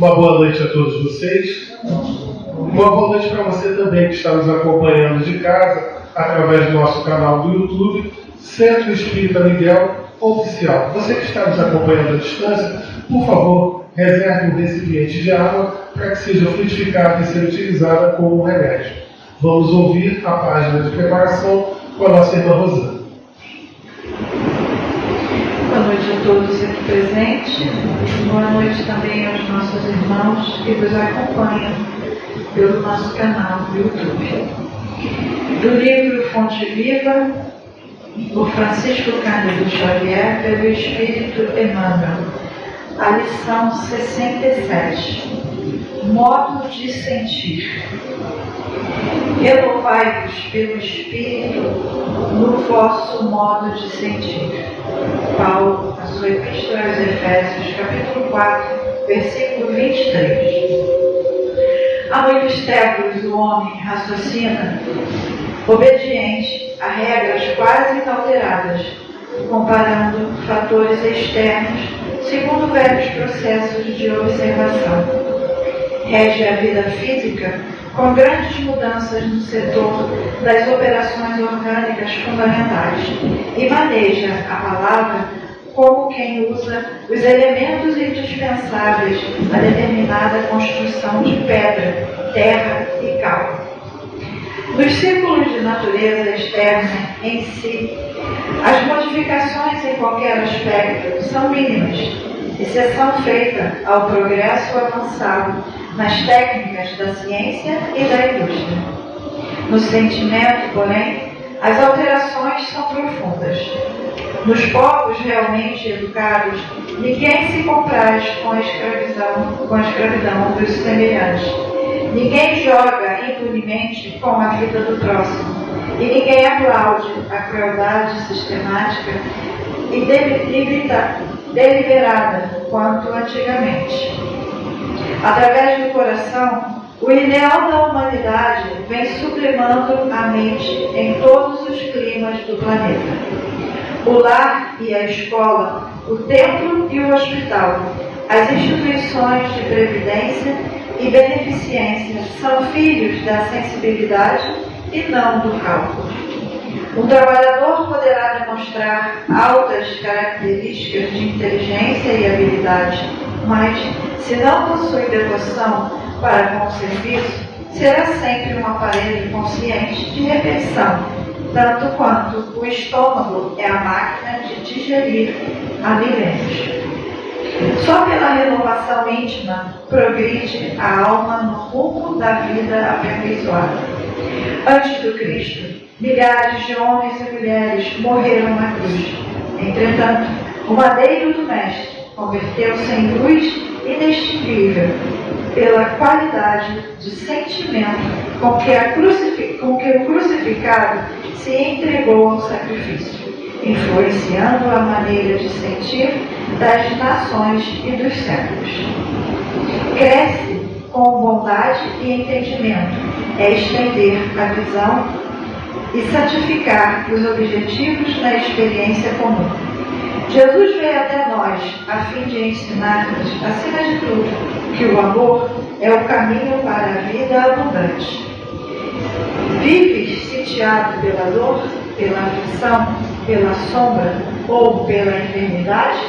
Uma boa noite a todos vocês. Uma boa noite para você também que está nos acompanhando de casa, através do nosso canal do YouTube, Centro Espírita Miguel Oficial. Você que está nos acompanhando à distância, por favor, reserve um recipiente de água para que seja frutificada e ser utilizada como remédio. Vamos ouvir a página de preparação com a nossa irmã Rosana. Boa noite a todos aqui presentes. Boa noite também aos nossos irmãos que nos acompanham pelo nosso canal do YouTube. Do livro Fonte Viva, por Francisco Cândido Xavier, pelo Espírito Emmanuel. A lição 67. Modo de sentir. Renovai-vos pelo Espírito no vosso modo de sentir. Paulo, na sua Epístola aos Efésios, capítulo 4, versículo 23. Há muitos séculos o homem raciocina, obediente a regras quase inalteradas, comparando fatores externos segundo velhos processos de observação. Rege a vida física com grandes mudanças no setor das operações orgânicas fundamentais e maneja a palavra como quem usa os elementos indispensáveis a determinada construção de pedra, terra e cal. Nos círculos de natureza externa em si, as modificações em qualquer aspecto são mínimas, exceção feita ao progresso avançado nas técnicas da ciência e da indústria. No sentimento, porém, as alterações são profundas. Nos povos realmente educados, ninguém se compraz com a escravidão dos semelhantes. Ninguém joga impunemente com a vida do próximo. E ninguém aplaude a crueldade sistemática e deliberada quanto antigamente. Através do coração, o ideal da humanidade vem sublimando a mente em todos os climas do planeta. O lar e a escola, o templo e o hospital, as instituições de previdência e beneficência são filhos da sensibilidade e não do cálculo. Um trabalhador poderá demonstrar altas características de inteligência e habilidade, mas, se não possui devoção para com o serviço, será sempre um aparelho consciente de repetição, tanto quanto o estômago é a máquina de digerir alimentos. Só pela renovação íntima progride a alma no rumo da vida aperfeiçoada. Antes do Cristo, milhares de homens e mulheres morreram na cruz. Entretanto, o madeiro do Mestre converteu-se em luz inextinguível pela qualidade de sentimento com que o crucificado se entregou ao sacrifício, influenciando a maneira de sentir das nações e dos séculos. Cresce com bondade e entendimento, é estender a visão e santificar os objetivos da experiência comum. Jesus veio até nós a fim de ensinar-nos, acima de tudo, que o amor é o caminho para a vida abundante. Vives sitiado pela dor, pela aflição, pela sombra ou pela enfermidade?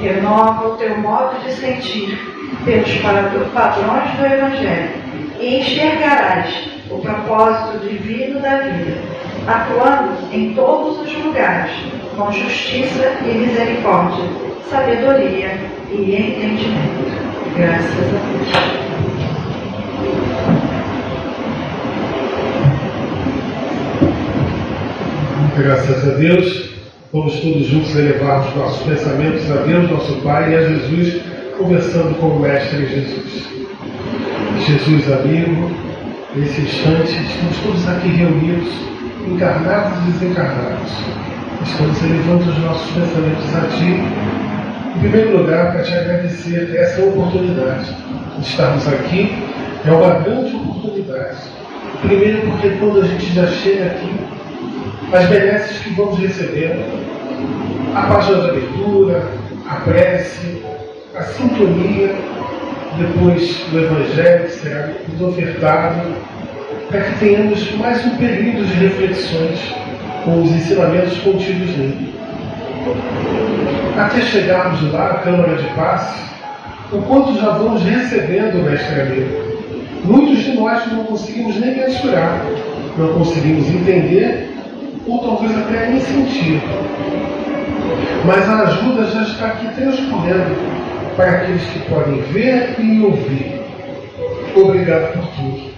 Renova o teu modo de sentir pelos padrões do Evangelho e enxergarás o propósito divino da vida, atuando em todos os lugares, com justiça e misericórdia, sabedoria e entendimento. Graças a Deus. Graças a Deus, vamos todos juntos elevar os nossos pensamentos a Deus, nosso Pai, e a Jesus, conversando com o Mestre Jesus. Jesus, amigo, nesse instante, estamos todos aqui reunidos, encarnados e desencarnados. Estamos elevando os nossos pensamentos a Ti, em primeiro lugar, para Te agradecer essa oportunidade de estarmos aqui. É uma grande oportunidade. Primeiro porque quando a gente já chega aqui, as benesses que vamos receber, a página da leitura, a prece, a sintonia, depois do Evangelho que será nos ofertado, para que tenhamos mais um período de reflexões com os ensinamentos contidos nele. Até chegarmos lá à Câmara de Paz, enquanto já vamos recebendo o Mestre amigo, muitos de nós não conseguimos nem mensurar, não conseguimos entender, ou talvez até nem sentir. Mas a ajuda já está aqui transcorrendo para aqueles que podem ver e ouvir. Obrigado por tudo.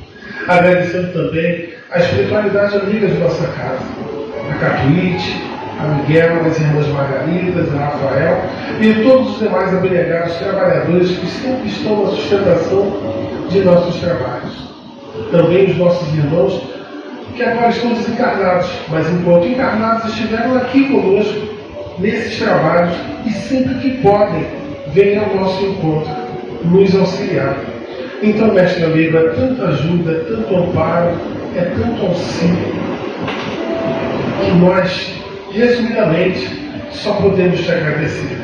Agradecendo também a espiritualidade amiga de nossa casa, a Catuíte, a Miguel, as irmãs Margaridas, a Rafael e todos os demais abnegados trabalhadores que sempre estão na sustentação de nossos trabalhos. Também os nossos irmãos que agora estão desencarnados, mas enquanto encarnados estiveram aqui conosco nesses trabalhos e sempre que podem vêm ao nosso encontro, nos auxiliar. Então, mestre amigo, é tanta ajuda, é tanto amparo, é tanto auxílio, que nós, resumidamente, só podemos te agradecer.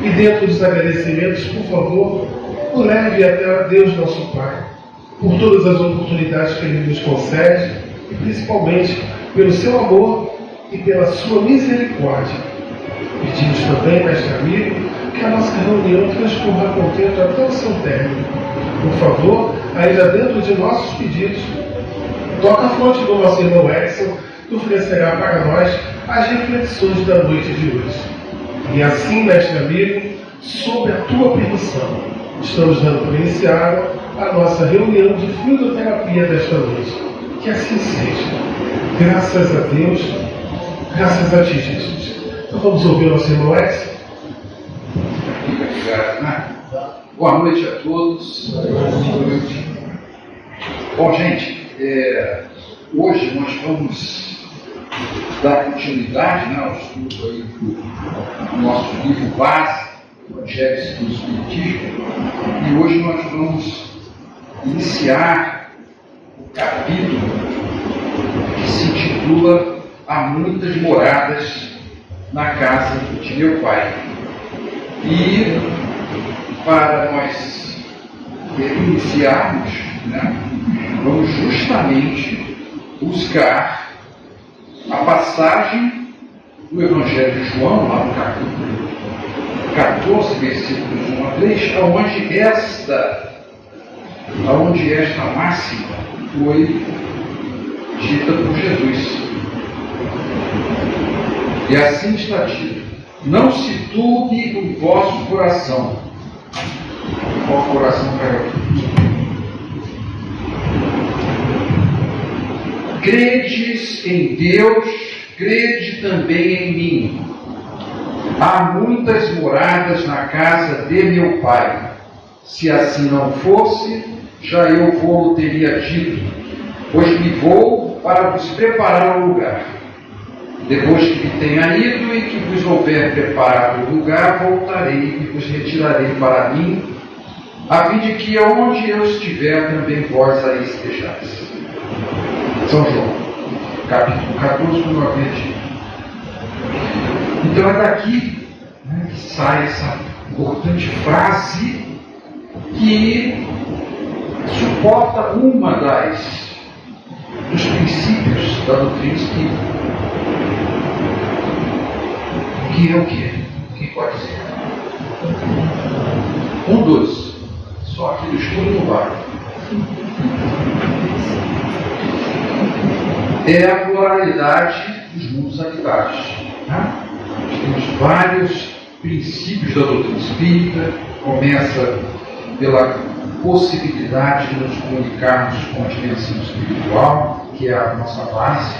E dentro dos agradecimentos, por favor, o leve até a Deus nosso Pai, por todas as oportunidades que Ele nos concede, e principalmente pelo seu amor e pela sua misericórdia. Pedimos também, mestre amigo, que a nossa reunião transcorra contento até o seu término. Por favor, ainda dentro de nossos pedidos, toca a fonte do nosso irmão Edson, que oferecerá para nós as reflexões da noite de hoje. E assim, mestre amigo, sob a tua permissão, estamos dando por iniciada a nossa reunião de fluidoterapia desta noite. Que assim seja. Graças a Deus, graças a ti, Jesus. Então vamos ouvir o nosso irmão Edson. Obrigado, né? Boa noite a todos. Bom, gente, hoje nós vamos dar continuidade, né, ao estudo aí do nosso livro base, Evangelho segundo o Espiritismo, e hoje nós vamos iniciar o capítulo que se intitula Há muitas moradas na casa de meu pai. E para nós iniciarmos, né, vamos justamente buscar a passagem do Evangelho de João, lá no capítulo 14, versículos 1 a 3, aonde esta máxima foi dita por Jesus. E assim está dito: não se turbe o vosso coração. Qual coração caiu aqui? Credes em Deus, crede também em mim. Há muitas moradas na casa de meu pai. Se assim não fosse, já eu vou teria dito, pois me vou para vos preparar um lugar. Depois que tenha ido e que vos houver preparado o lugar, voltarei e vos retirarei para mim, a fim de que onde eu estiver, também vós aí estejais. São João, capítulo 14, como eu havia dito. Então é daqui, né, que sai essa importante frase que suporta uma dos princípios da doutrina espírita. Que é o quê? Quem pode dizer? Dois. Só aqui do escuro no bar. É a pluralidade dos mundos habitados. Né? Nós temos vários princípios da doutrina espírita. Começa pela possibilidade de nos comunicarmos com a dimensão espiritual, que é a nossa base.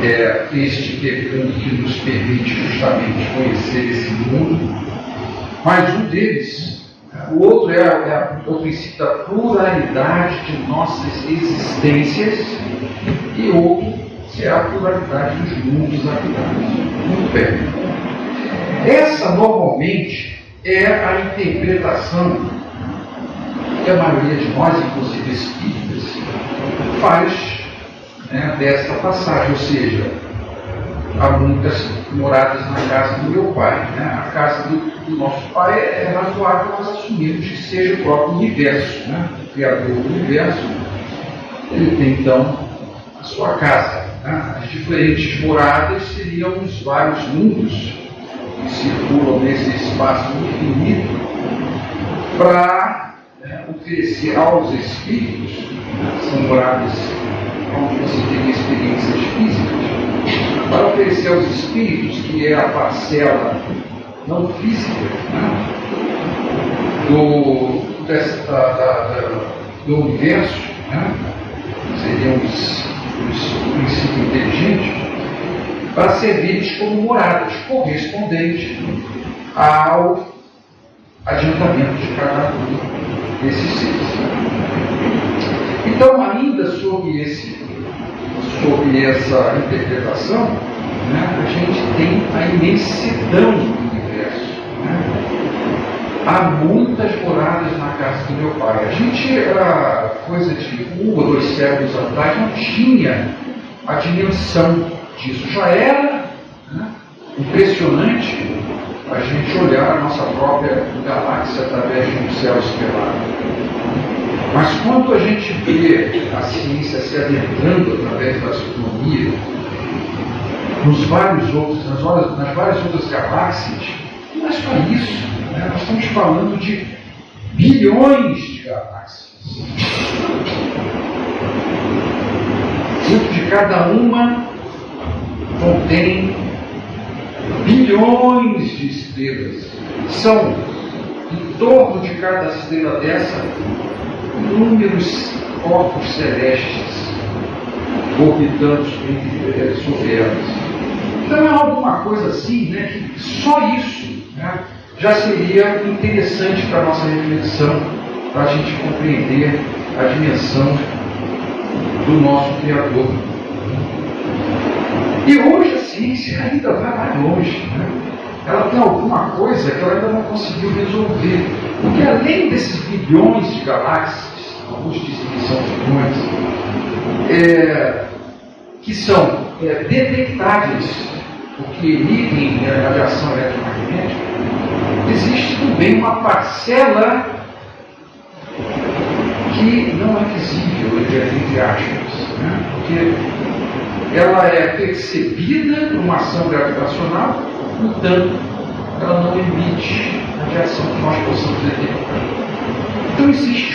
É este pecado que nos permite justamente conhecer esse mundo. Mas um deles, o outro é o princípio da pluralidade de nossas existências, e outro é a pluralidade dos mundos habitados. Muito bem. Essa normalmente é a interpretação que a maioria de nós, inclusive espíritas, faz, né, desta passagem, ou seja, há muitas moradas na casa do meu pai. Né? A casa do nosso Pai é razoável nós assumirmos que seja o próprio universo, né? O Criador do universo, ele tem então a sua casa. Né? As diferentes moradas seriam os vários mundos que circulam nesse espaço infinito para oferecer aos espíritos, são moradas onde você tem experiências físicas, para oferecer aos espíritos, que é a parcela não física, né, do universo, né, seriam os princípios inteligentes, para servirem como moradas correspondentes ao adiantamento de cada um desses seres. Então, ainda sobre essa interpretação, né, a gente tem a imensidão do universo. Né? Há muitas moradas na casa do meu pai. A gente, coisa de 1 ou 2 séculos atrás, não tinha a dimensão disso. Já era, né, impressionante a gente olhar a nossa própria galáxia através de um céu estrelado. Mas quando a gente vê a ciência se adentrando através da astronomia, nas várias outras galáxias, não é só isso, né? Nós estamos falando de bilhões de galáxias. Dentro de cada uma contém bilhões de estrelas. São, em torno de cada estrela dessa, inúmeros corpos celestes orbitando sobre elas. Então é alguma coisa assim, né, que só isso, né, já seria interessante para a nossa reflexão, para a gente compreender a dimensão do nosso Criador. E hoje a ciência ainda vai mais longe. Né? Ela tem alguma coisa que ela ainda não conseguiu resolver. Porque além desses bilhões de galáxias, alguns dizem que são bilhões, que são detectáveis, porque emitem radiação eletromagnética, existe também uma parcela que não é visível, entre aspas, né? Porque ela é percebida por uma ação gravitacional, portanto, ela não emite radiação que nós possamos detectar. Então existe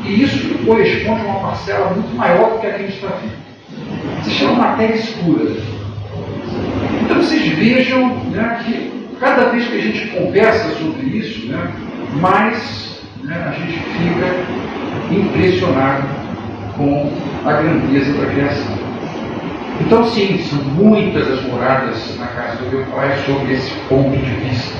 e isso corresponde a uma parcela muito maior do que a que a gente está vendo. Se chama matéria escura. Então vocês vejam, né, que cada vez que a gente conversa sobre isso, né, mais, né, a gente fica impressionado com a grandeza da criação. Então, sim, são muitas as moradas na casa do meu pai sob esse ponto de vista.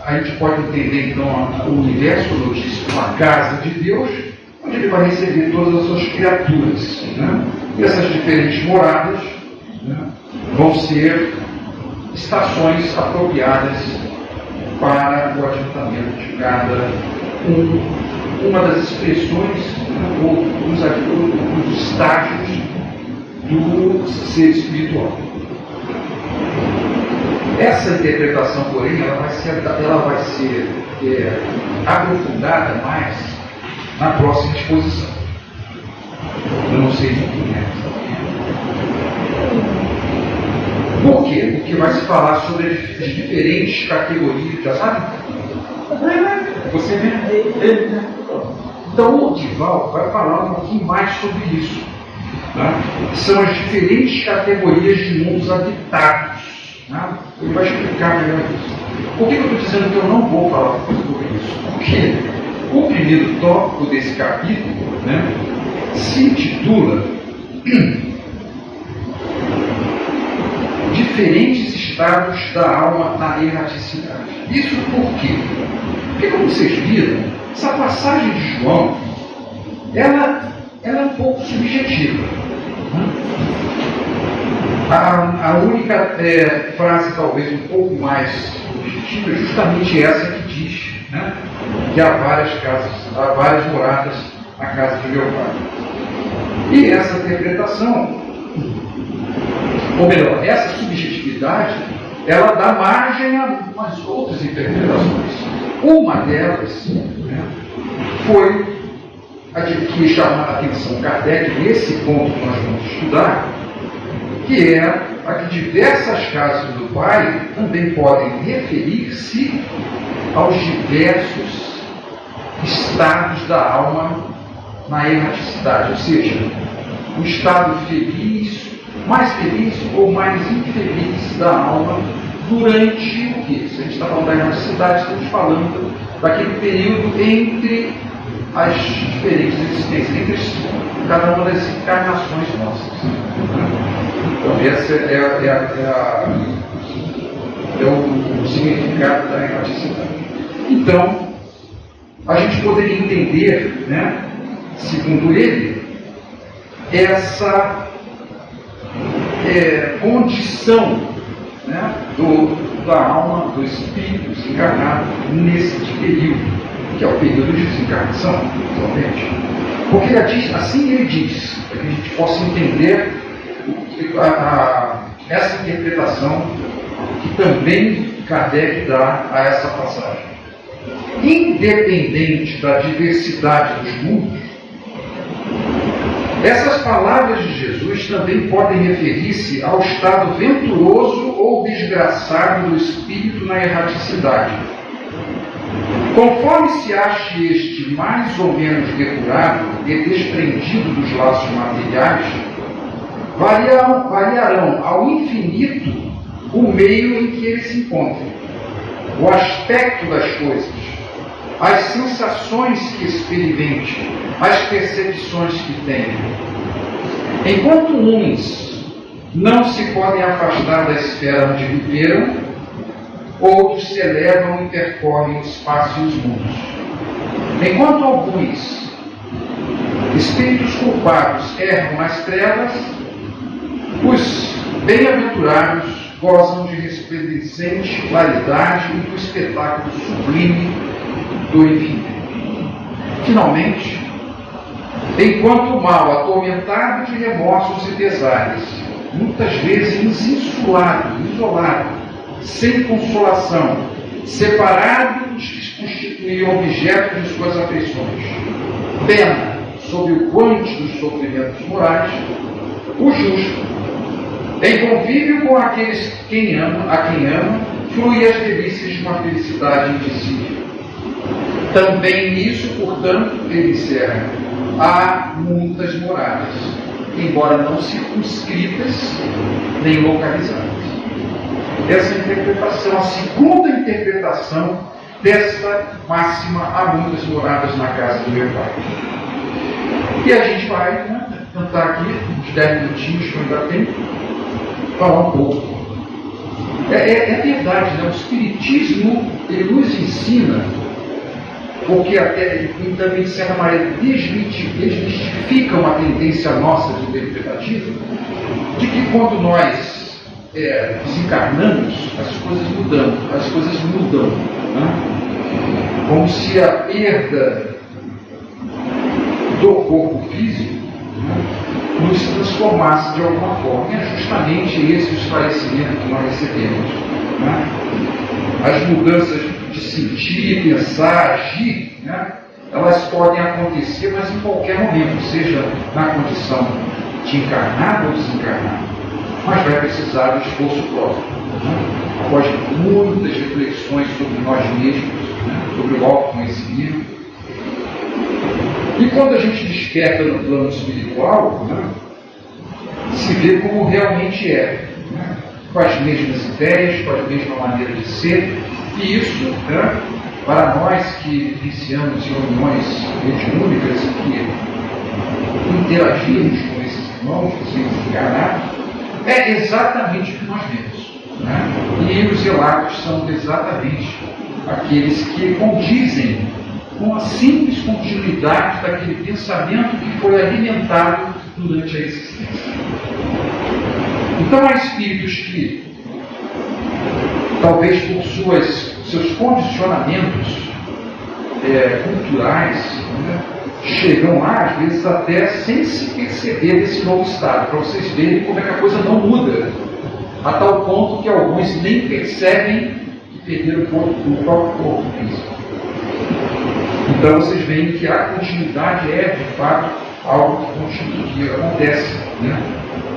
A gente pode entender, então, o universo, como eu disse, como uma casa de Deus, onde ele vai receber todas as suas criaturas. Né? E essas diferentes moradas, né, vão ser estações apropriadas para o adiantamento de cada uma das expressões, né, ou dos estágios do ser espiritual. Essa interpretação, porém, ela vai ser aprofundada mais na próxima exposição. Eu não sei nem quem é. Por quê? Porque vai se falar sobre as diferentes categorias, já sabe? Você vê? Então o Dival vai falar um pouquinho mais sobre isso. Tá? São as diferentes categorias de mundos habitados. Tá? Ele vai explicar melhor isso. Por que eu estou dizendo que eu não vou falar sobre isso? Porque o primeiro tópico desse capítulo, né, se intitula Diferentes estados da alma na erraticidade. Isso por quê? Porque, como vocês viram, essa passagem de João, ela é um pouco subjetiva. A única frase, talvez um pouco mais objetiva, é justamente essa que diz, né, que há várias moradas na casa de meu pai. E essa interpretação, ou melhor, essa subjetividade, ela dá margem a umas outras interpretações. Uma delas, né, foi a de que chama a atenção Kardec nesse ponto que nós vamos estudar, que é a que diversas casas do Pai também podem referir-se aos diversos estados da alma na erraticidade, ou seja, o estado feliz, mais feliz ou mais infeliz da alma durante o que? Se a gente está falando da erraticidade, estamos falando daquele período entre as diferentes existências, entre cada uma das encarnações nossas. Então, esse é o significado da erraticidade. Então, a gente poderia entender, né, segundo ele, essa condição, né, da alma, do espírito desencarnado nesse período, que é o período de desencarnação, realmente. Porque assim ele diz, para que a gente possa entender essa interpretação que também Kardec dá a essa passagem. Independente da diversidade dos mundos, essas palavras de Jesus também podem referir-se ao estado venturoso ou desgraçado do espírito na erraticidade. Conforme se ache este mais ou menos depurado e desprendido dos laços materiais, variarão ao infinito o meio em que ele se encontra, o aspecto das coisas, as sensações que experimente, as percepções que tem. Enquanto uns não se podem afastar da esfera onde viveram, outros se elevam e percorrem o espaço e os mundos. Enquanto alguns espíritos culpados erram nas trevas, os bem-aventurados gozam de resplandecente claridade e do espetáculo sublime do infinito. Finalmente, enquanto o mal atormentado de remorsos e pesares, muitas vezes insulado, isolado, sem consolação, separado dos que constituem objeto de suas afeições, pena sob o guante dos sofrimentos morais, o justo, em convívio com aqueles a quem ama, flui as delícias de uma felicidade indizível. Também nisso, portanto, ele encerra, há muitas moradas, embora não circunscritas nem localizadas. Essa interpretação, a segunda interpretação dessa máxima, há muitas moradas na casa do meu Pai. E a gente vai, né, tentar aqui, uns 10 minutinhos, que ainda tem, falar um pouco. É verdade, né? O Espiritismo, ele nos ensina, porque até ele também, de certa maneira, desmistifica uma tendência nossa de interpretativa, de que quando nós desencarnamos, as coisas mudam, né? Como se a perda do corpo físico, né, nos transformasse de alguma forma. E é justamente esse o esclarecimento que nós recebemos, né? As mudanças de sentir, pensar, agir, né, elas podem acontecer, mas em qualquer momento, seja na condição de encarnado ou desencarnado. Mas vai precisar do esforço próprio, né? Após muitas reflexões sobre nós mesmos, né, sobre o autoconhecimento. E quando a gente desperta no plano espiritual, né, se vê como realmente é, né, com as mesmas ideias, com a mesma maneira de ser. E isso, né, para nós que iniciamos reuniões mediúnicas e que interagimos com esses irmãos, que são desencarnados, é exatamente o que nós vemos, né? E os relatos são exatamente aqueles que condizem com a simples continuidade daquele pensamento que foi alimentado durante a existência. Então há espíritos que, talvez por seus condicionamentos culturais, né, chegam lá, às vezes, até sem se perceber desse novo estado, para vocês verem como é que a coisa não muda. a tal ponto que alguns nem percebem que perderam o próprio corpo físico. Então vocês veem que a continuidade é, de fato, algo que acontece, né,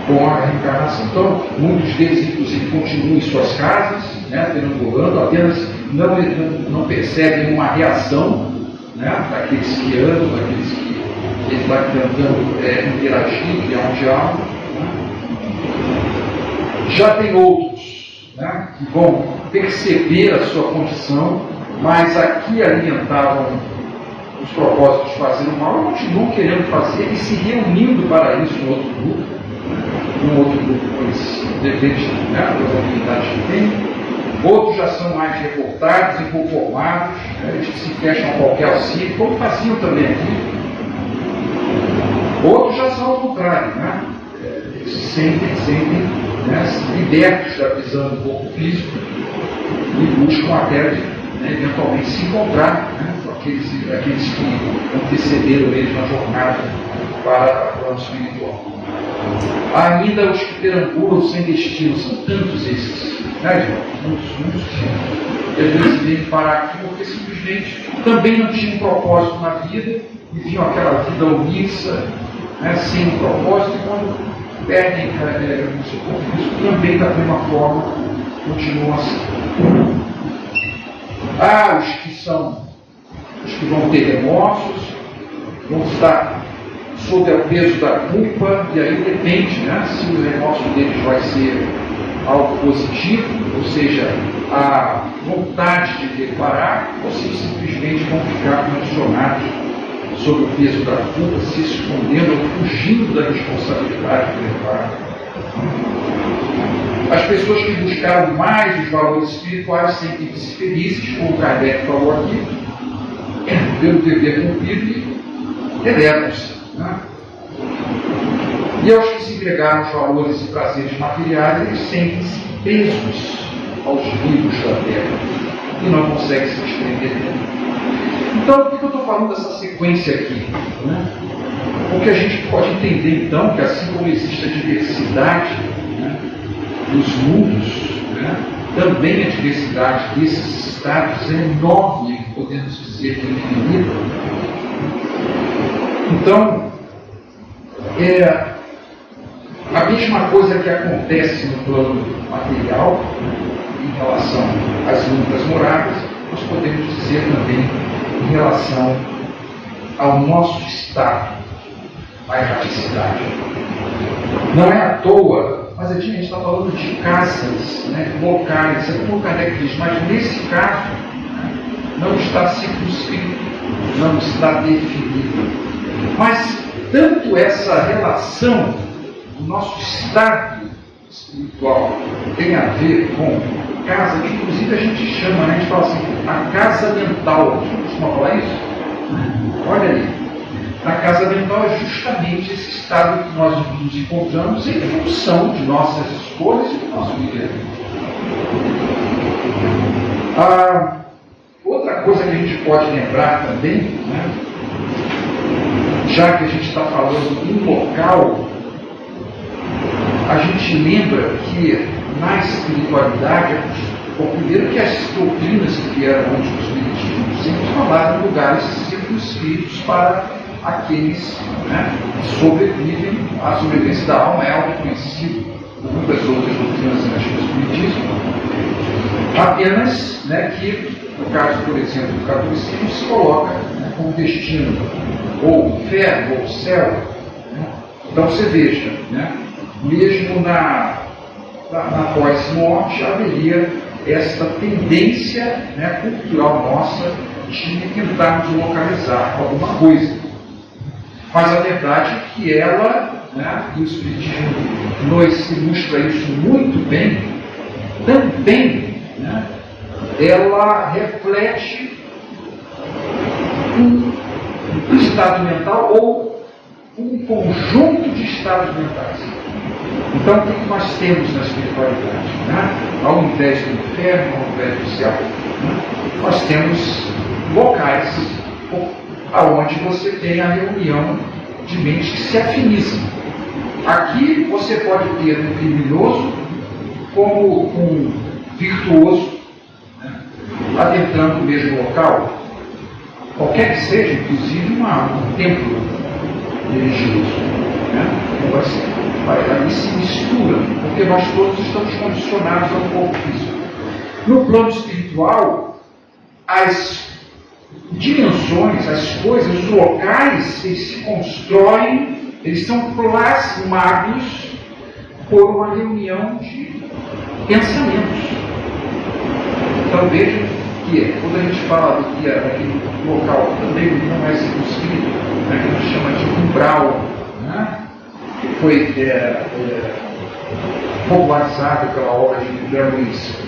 com a reencarnação. Então, muitos deles, inclusive, continuam em suas casas, né, perambulando, apenas não percebem uma reação, né, daqueles que andam, daqueles que ele está tentando interagir, criar um diálogo. Né. Já tem outros, né, que vão perceber a sua condição, mas aqui alimentavam os propósitos de fazer o mal, continuam querendo fazer e se reunindo para isso no outro grupo. Um outro grupo, pois depende, né, das habilidades que tem. Outros já são mais revoltados, inconformados, né, eles se fecham a qualquer auxílio, como faziam também aqui. Outros já são ao contrário, né? Eles se sentem, né, libertos da prisão do corpo físico e buscam até, né, eventualmente se encontrar, né, com aqueles que antecederam eles na jornada para o plano espiritual. Há ainda os que perambulam sem destino, são tantos esses, né, muitos, e às vezes vêm parar aqui porque simplesmente também não tinham um propósito na vida, viviam aquela vida omissa, né, sem um propósito, e quando perdem o seu corpo físico, também da mesma forma continuam assim. Há os que vão ter remorsos, vão estar sob o peso da culpa, e aí depende, né, se o remorso deles vai ser algo positivo, ou seja, a vontade de reparar, ou se simplesmente vão ficar condicionados sob o peso da culpa, se escondendo ou fugindo da responsabilidade de reparar. As pessoas que buscaram mais os valores espirituais sentem-se felizes, como o Kardec falou aqui, pelo dever cumprido, e elevam-se. Né? E aos que se entregaram aos valores e prazeres materiais, eles sentem-se presos aos vivos da terra e não conseguem se desprender dele. Então, por que eu estou falando dessa sequência aqui? Né? Porque a gente pode entender, então, que assim como existe a diversidade, né, dos mundos, né, também a diversidade desses estados é enorme, podemos dizer que é infinita. Então, a mesma coisa que acontece no plano material, em relação às muitas moradas, nós podemos dizer também em relação ao nosso estado, a erraticidade. Não é à toa, mas a gente está falando de casas, né, locais, é como o Kardec diz, mas nesse caso, não está circunscrito, não está definido. Mas tanto essa relação do nosso estado espiritual tem a ver com casa, que inclusive a gente chama, né, a gente fala assim, a casa mental. A gente costuma falar isso? Olha aí. A casa mental é justamente esse estado que nós nos encontramos em função de nossas escolhas e do nosso viver. Outra coisa que a gente pode lembrar também, né, já que a gente está falando em local, a gente lembra que na espiritualidade, primeiro que as doutrinas que vieram antes do Espiritismo sempre falaram em lugares circunscritos para aqueles, né, que sobrevivem. A sobrevivência da alma é algo conhecido por muitas outras doutrinas antes do Espiritismo. Apenas, né, que, no caso, por exemplo, do catolicismo, se coloca, né, como destino ou o inferno ou o céu. Né? Então você veja, né, mesmo na pós-morte haveria essa tendência, né, cultural nossa de tentarmos localizar alguma coisa. Mas a verdade é que ela, né, e o Espiritismo nos ilustra isso muito bem, também, né, ela reflete um estado mental ou um conjunto de estados mentais. Então, o que nós temos na espiritualidade? Né? Ao invés do inferno, ao invés do céu, né, nós temos locais onde você tem a reunião de mentes que se afinizam. Aqui você pode ter um criminoso como um virtuoso, né, adentrando o mesmo local, qualquer que seja, inclusive um templo religioso. Né? Ali se mistura, porque nós todos estamos condicionados ao corpo físico. No plano espiritual, as dimensões, as coisas, os locais, eles se constroem, eles são plasmados por uma reunião de pensamentos. Então vejam que quando a gente fala do que aquele local também não é circunscrito, né, que a gente chama de umbral, né, que foi popularizado pela obra de André Luiz.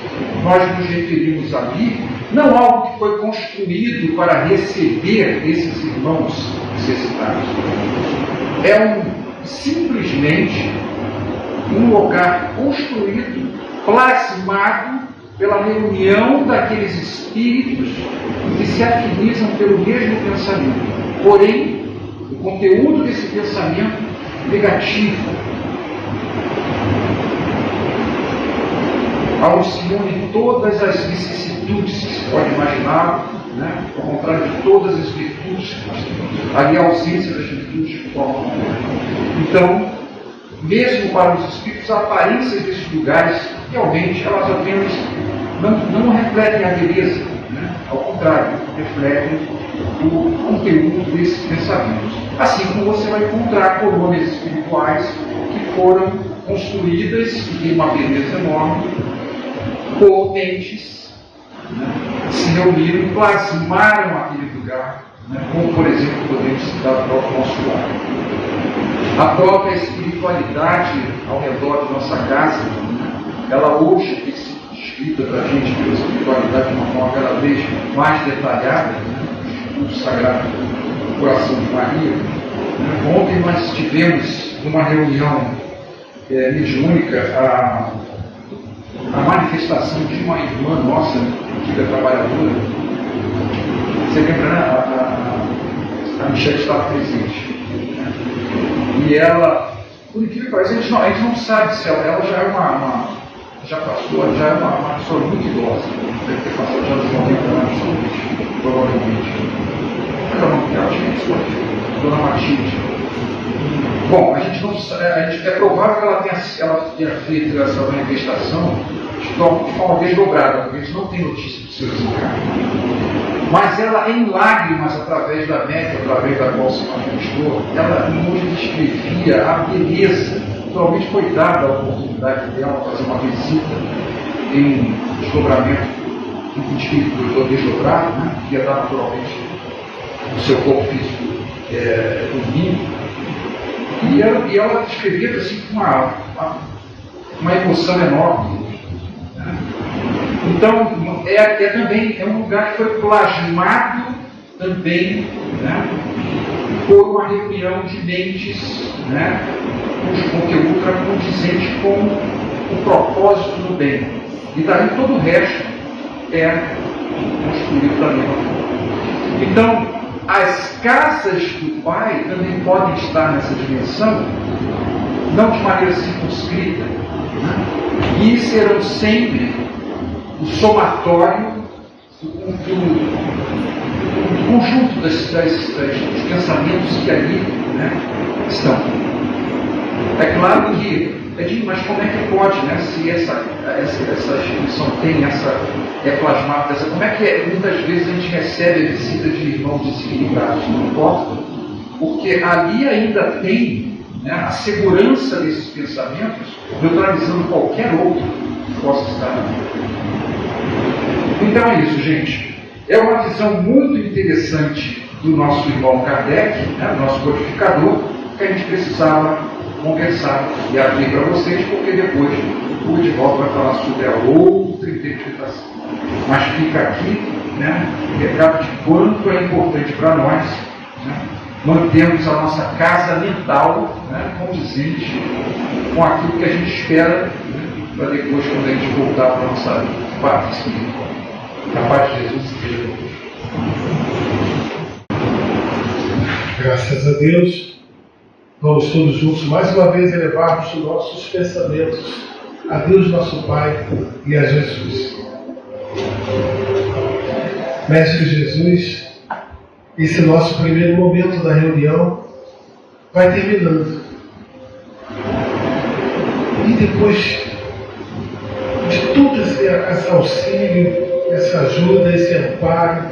Nós nos referimos ali não algo que foi construído para receber esses irmãos necessitados. É simplesmente um lugar construído, plasmado pela reunião daqueles espíritos que se afinizam pelo mesmo pensamento. Porém, o conteúdo desse pensamento negativo, aonde se unem todas as vicissitudes que se pode imaginar, né? Ao contrário de todas as virtudes que nós temos. Ali a ausência das virtudes formam. Então, mesmo para os espíritos, a aparência desses lugares, realmente, elas apenas não refletem a beleza, né? Ao contrário, refletem o conteúdo desses pensamentos. Assim como você vai encontrar colônias espirituais que foram construídas e têm uma beleza enorme por mentes, né, que se reuniram e plasmaram aquele lugar, né, como, por exemplo, podemos citar o próprio nosso lar. A própria espiritualidade ao redor de nossa casa, né, ela hoje tem sido descrita para a gente pela espiritualidade de uma forma cada vez mais detalhada, né, o Sagrado Coração de Maria. Né. Ontem nós tivemos numa reunião mediúnica a manifestação de uma irmã nossa, antiga trabalhadora. Você lembra, né? A Michelle estava presente. Né? E ela, por incrível que pareça, a gente não sabe se ela já é já passou, já é uma pessoa muito idosa. Deve ter passado já dos 90 anos, provavelmente. Mas a nome dela tinha Dona Matilde. Bom, a gente não sabe, é provável que ela tenha feito essa manifestação de forma desdobrada, porque a gente não tem notícia do seu desencarne. Mas ela, em lágrimas, através da média, através da qual se manifestou, ela nos descrevia a beleza. Naturalmente foi dada a oportunidade dela fazer uma visita em desdobramento do espírito do desdobrado, né, que ia dar naturalmente o seu corpo físico dormindo. E ela descrevia assim com uma emoção enorme. Né? Então, também é um lugar que foi plasmado também, né, por uma reunião de mentes, né, cujo conteúdo era condizente com o propósito do bem. E daí todo o resto é construído da mesma forma. Então, as casas do Pai também podem estar nessa dimensão, não de maneira circunscrita, né? E serão sempre o somatório do conjunto dos pensamentos que ali, né, estão. É claro que, mas como é que pode, né, se essa instituição tem plasmada dessa, como é que muitas vezes a gente recebe a visita de irmãos desequilibrados? Não importa, porque ali ainda tem, né, a segurança desses pensamentos, neutralizando qualquer outro que possa estar ali. Então é isso, gente. É uma visão muito interessante do nosso irmão Kardec, né, nosso codificador, que a gente precisava conversar e abrir para vocês, porque depois o Edivaldo vai falar sobre a outra interpretação. Mas fica aqui, né, o recado de quanto é importante para nós, né, mantermos a nossa casa mental, né, condizente com aquilo que a gente espera, né, para depois, quando a gente voltar para a nossa parte espiritual. A paz de Jesus esteja conosco. Graças a Deus. Vamos todos juntos mais uma vez elevarmos os nossos pensamentos a Deus nosso Pai e a Jesus. Mestre Jesus, esse nosso primeiro momento da reunião vai terminando. E depois de todo esse auxílio, essa ajuda, esse amparo,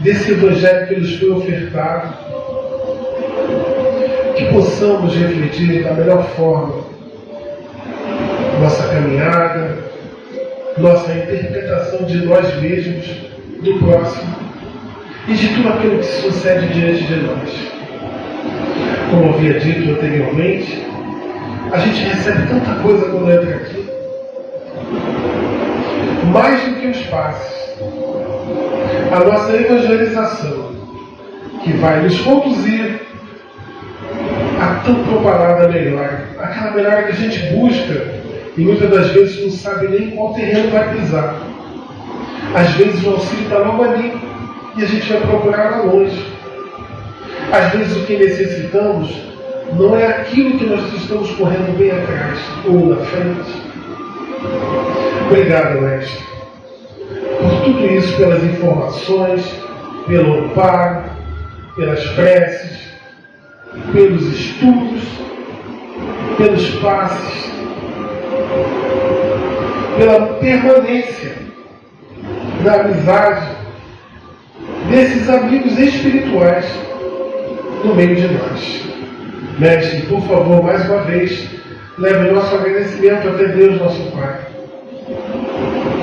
desse Evangelho que nos foi ofertado, que possamos refletir da melhor forma nossa caminhada, nossa interpretação de nós mesmos, do próximo e de tudo aquilo que sucede diante de nós. Como havia dito anteriormente, a gente recebe tanta coisa quando entra aqui, mais do que os passes. A nossa evangelização, que vai nos conduzir a tão propalada melhora, aquela melhora que a gente busca e muitas das vezes não sabe nem qual terreno vai pisar. Às vezes o auxílio está logo ali e a gente vai procurar lá longe. Às vezes o que necessitamos não é aquilo que nós estamos correndo bem atrás ou na frente. Obrigado, Mestre, por tudo isso, pelas informações, pelo amparo, pelas preces, pelos estudos, pelos passes, pela permanência da amizade desses amigos espirituais no meio de nós. Mestre, por favor, mais uma vez, leve o nosso agradecimento até Deus, nosso Pai.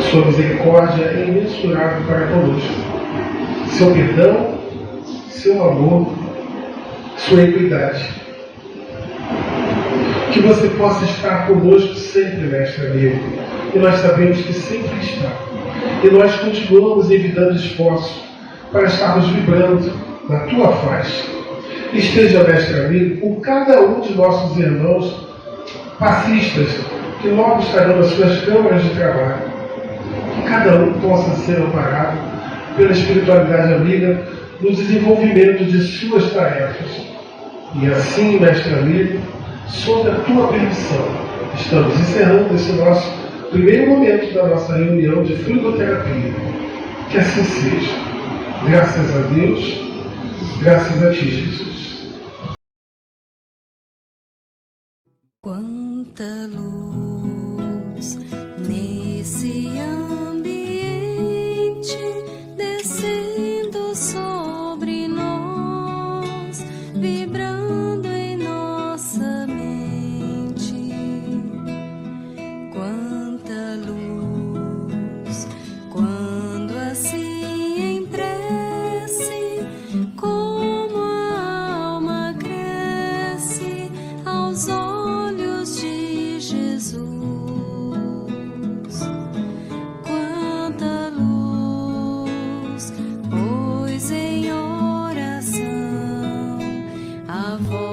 Sua misericórdia é imensurável para conosco. Seu perdão, seu amor, sua equidade. Que você possa estar conosco sempre, Mestre amigo. E nós sabemos que sempre está. E nós continuamos evitando esforços para estarmos vibrando na tua face. Esteja, Mestre amigo, com cada um de nossos irmãos passistas que logo estarão nas suas câmaras de trabalho. Que cada um possa ser amparado pela espiritualidade amiga no desenvolvimento de suas tarefas. E assim, Mestre amigo, sob a tua permissão, estamos encerrando esse nosso primeiro momento da nossa reunião de fluidoterapia. Que assim seja. Graças a Deus, graças a ti, Jesus. Quanta luz nesse ambiente descendo sobre nós, vibrando em nossa mente. Quanta luz quando assim em prece, como a alma cresce aos olhos de Jesus. Quanta luz, pois em oração a voz